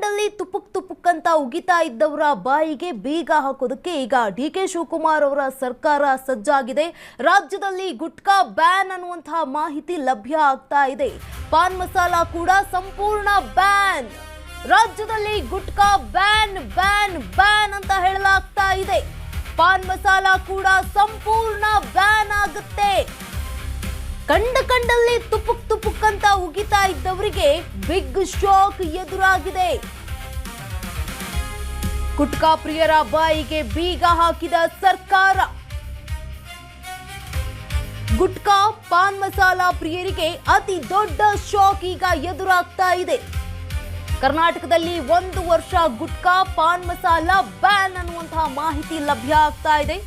ಕಂಡಲ್ಲಿ ತುಪುಕ್ ತುಪುಕ್ ಅಂತ ಉಗಿತಾ ಇದ್ದವರ ಬಾಯಿಗೆ ಬೀಗ ಹಾಕೋದಕ್ಕೆ ಈಗ ಡಿಕೆ ಶಿವಕುಮಾರ್ ಅವರ ಸರ್ಕಾರ ಸಜ್ಜಾಗಿದೆ. ರಾಜ್ಯದಲ್ಲಿ ಗುಟ್ಕಾ ಬ್ಯಾನ್ ಅನ್ನುವಂತಹ ಮಾಹಿತಿ ಲಭ್ಯ ಆಗ್ತಾ ಇದೆ. ಪಾನ್ ಮಸಾಲ ಕೂಡ ಸಂಪೂರ್ಣ ಬ್ಯಾನ್. ರಾಜ್ಯದಲ್ಲಿ ಗುಟ್ಕಾ ಬ್ಯಾನ್ ಬ್ಯಾನ್ ಬ್ಯಾನ್ ಅಂತ ಹೇಳಲಾಗ್ತಾ ಇದೆ. ಪಾನ್ ಮಸಾಲ ಕೂಡ ಸಂಪೂರ್ಣ ಬ್ಯಾನ್ ಆಗುತ್ತೆ. ಕಂಡಲ್ಲಿ ತುಪುಕ್ ತುಪುಕ್ ಅಂತ ಉಗಿತಾ ಇದ್ದವರಿಗೆ ಬಿಗ್ ಶಾಕ್ ಎದುರಾಗಿದೆ. ಗುಟ್ಕಾ ಪ್ರಿಯರ ಬಾಯಿಗೆ ಬೀಗ ಹಾಕಿದ ಸರ್ಕಾರ. ಗುಟ್ಕಾ ಪಾನ್ ಮಸಾಲ ಪ್ರಿಯರಿಗೆ ಅತಿ ದೊಡ್ಡ ಶಾಕ್ ಈಗ ಎದುರಾಗ್ತಾ ಇದೆ. ಕರ್ನಾಟಕದಲ್ಲಿ 1 ವರ್ಷ ಗುಟ್ಕಾ ಪಾನ್ ಮಸಾಲ ಬ್ಯಾನ್ ಅನ್ನುವಂತಹ ಮಾಹಿತಿ ಲಭ್ಯ ಆಗ್ತಾ ಇದೆ.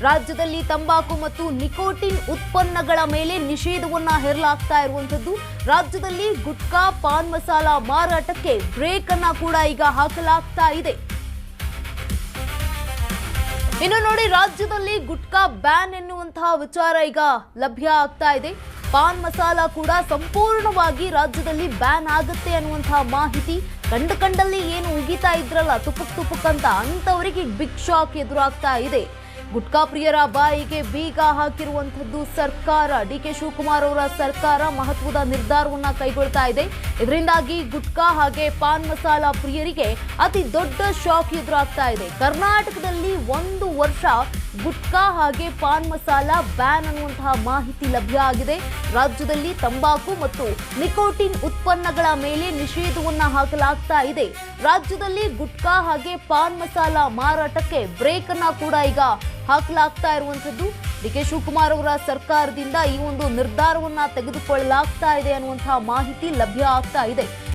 ರಾಜ್ಯದಲ್ಲಿ ತಂಬಾಕು ಮತ್ತು ನಿಕೋಟಿನ್ ಉತ್ಪನ್ನಗಳ ಮೇಲೆ ನಿಷೇಧವನ್ನ ಹೇರಲಾಗ್ತಾ ಇರುವಂತದ್ದು. ರಾಜ್ಯದಲ್ಲಿ ಗುಟ್ಕಾ ಪಾನ್ ಮಸಾಲ ಮಾರಾಟಕ್ಕೆ ಬ್ರೇಕ್ ಅನ್ನ ಕೂಡ ಈಗ ಹಾಕಲಾಗ್ತಾ ಇದೆ. ಇನ್ನು ನೋಡಿ, ರಾಜ್ಯದಲ್ಲಿ ಗುಟ್ಕಾ ಬ್ಯಾನ್ ಎನ್ನುವಂತಹ ವಿಚಾರ ಈಗ ಲಭ್ಯ ಆಗ್ತಾ ಇದೆ. ಪಾನ್ ಮಸಾಲ ಕೂಡ ಸಂಪೂರ್ಣವಾಗಿ ರಾಜ್ಯದಲ್ಲಿ ಬ್ಯಾನ್ ಆಗುತ್ತೆ ಅನ್ನುವಂತಹ ಮಾಹಿತಿ. ಕಂಡಲ್ಲಿ ಏನು ಉಗಿತಾ ಇದ್ರಲ್ಲ ತುಪುಕ್ ತುಪುಕ್ ಅಂತವರಿಗೆ ಬಿಗ್ ಶಾಕ್ ಎದುರಾಗ್ತಾ ಇದೆ. ಗುಟ್ಕಾ ಪ್ರಿಯರ ಬಾಯಿಗೆ ಬೀಗ ಹಾಕಿರುವಂತದ್ದು ಸರ್ಕಾರ. ಡಿಕೆ ಶಿವಕುಮಾರ್ ಅವರ ಸರ್ಕಾರ ಮಹತ್ವದ ನಿರ್ಧಾರವನ್ನ ಕೈಗೊಳ್ತಾ ಇದೆ. ಇದರಿಂದಾಗಿ ಗುಟ್ಕಾ ಹಾಗೆ ಪಾನ್ ಮಸಾಲ ಪ್ರಿಯರಿಗೆ ಅತಿ ದೊಡ್ಡ ಶಾಕ್ ಎದುರಾಗ್ತಾ ಇದೆ. ಕರ್ನಾಟಕದಲ್ಲಿ 1 ವರ್ಷ ಗುಟ್ಕಾ ಹಾಗೆ ಪಾನ್ ಮಸಾಲ ಬ್ಯಾನ್ ಅನ್ನುವಂತಹ ಮಾಹಿತಿ ಲಭ್ಯ ಆಗಿದೆ. ರಾಜ್ಯದಲ್ಲಿ ತಂಬಾಕು ಮತ್ತು ನಿಕೋಟಿನ್ ಉತ್ಪನ್ನಗಳ ಮೇಲೆ ನಿಷೇಧವನ್ನ ಹಾಕಲಾಗ್ತಾ ಇದೆ. ರಾಜ್ಯದಲ್ಲಿ ಗುಟ್ಕಾ ಹಾಗೆ ಪಾನ್ ಮಸಾಲ ಮಾರಾಟಕ್ಕೆ ಬ್ರೇಕ್ ಅನ್ನ ಕೂಡ ಈಗ ಹಾಕಲಾಗ್ತಾ ಇರುವಂತದ್ದು. ಡಿಕೆ ಶಿವಕುಮಾರ್ ಅವರ ಸರ್ಕಾರದಿಂದ ಈ ಒಂದು ನಿರ್ಧಾರವನ್ನ ತೆಗೆದುಕೊಳ್ಳಲಾಗ್ತಾ ಇದೆ ಅನ್ನುವಂತಹ ಮಾಹಿತಿ ಲಭ್ಯ ಆಗ್ತಾ ಇದೆ.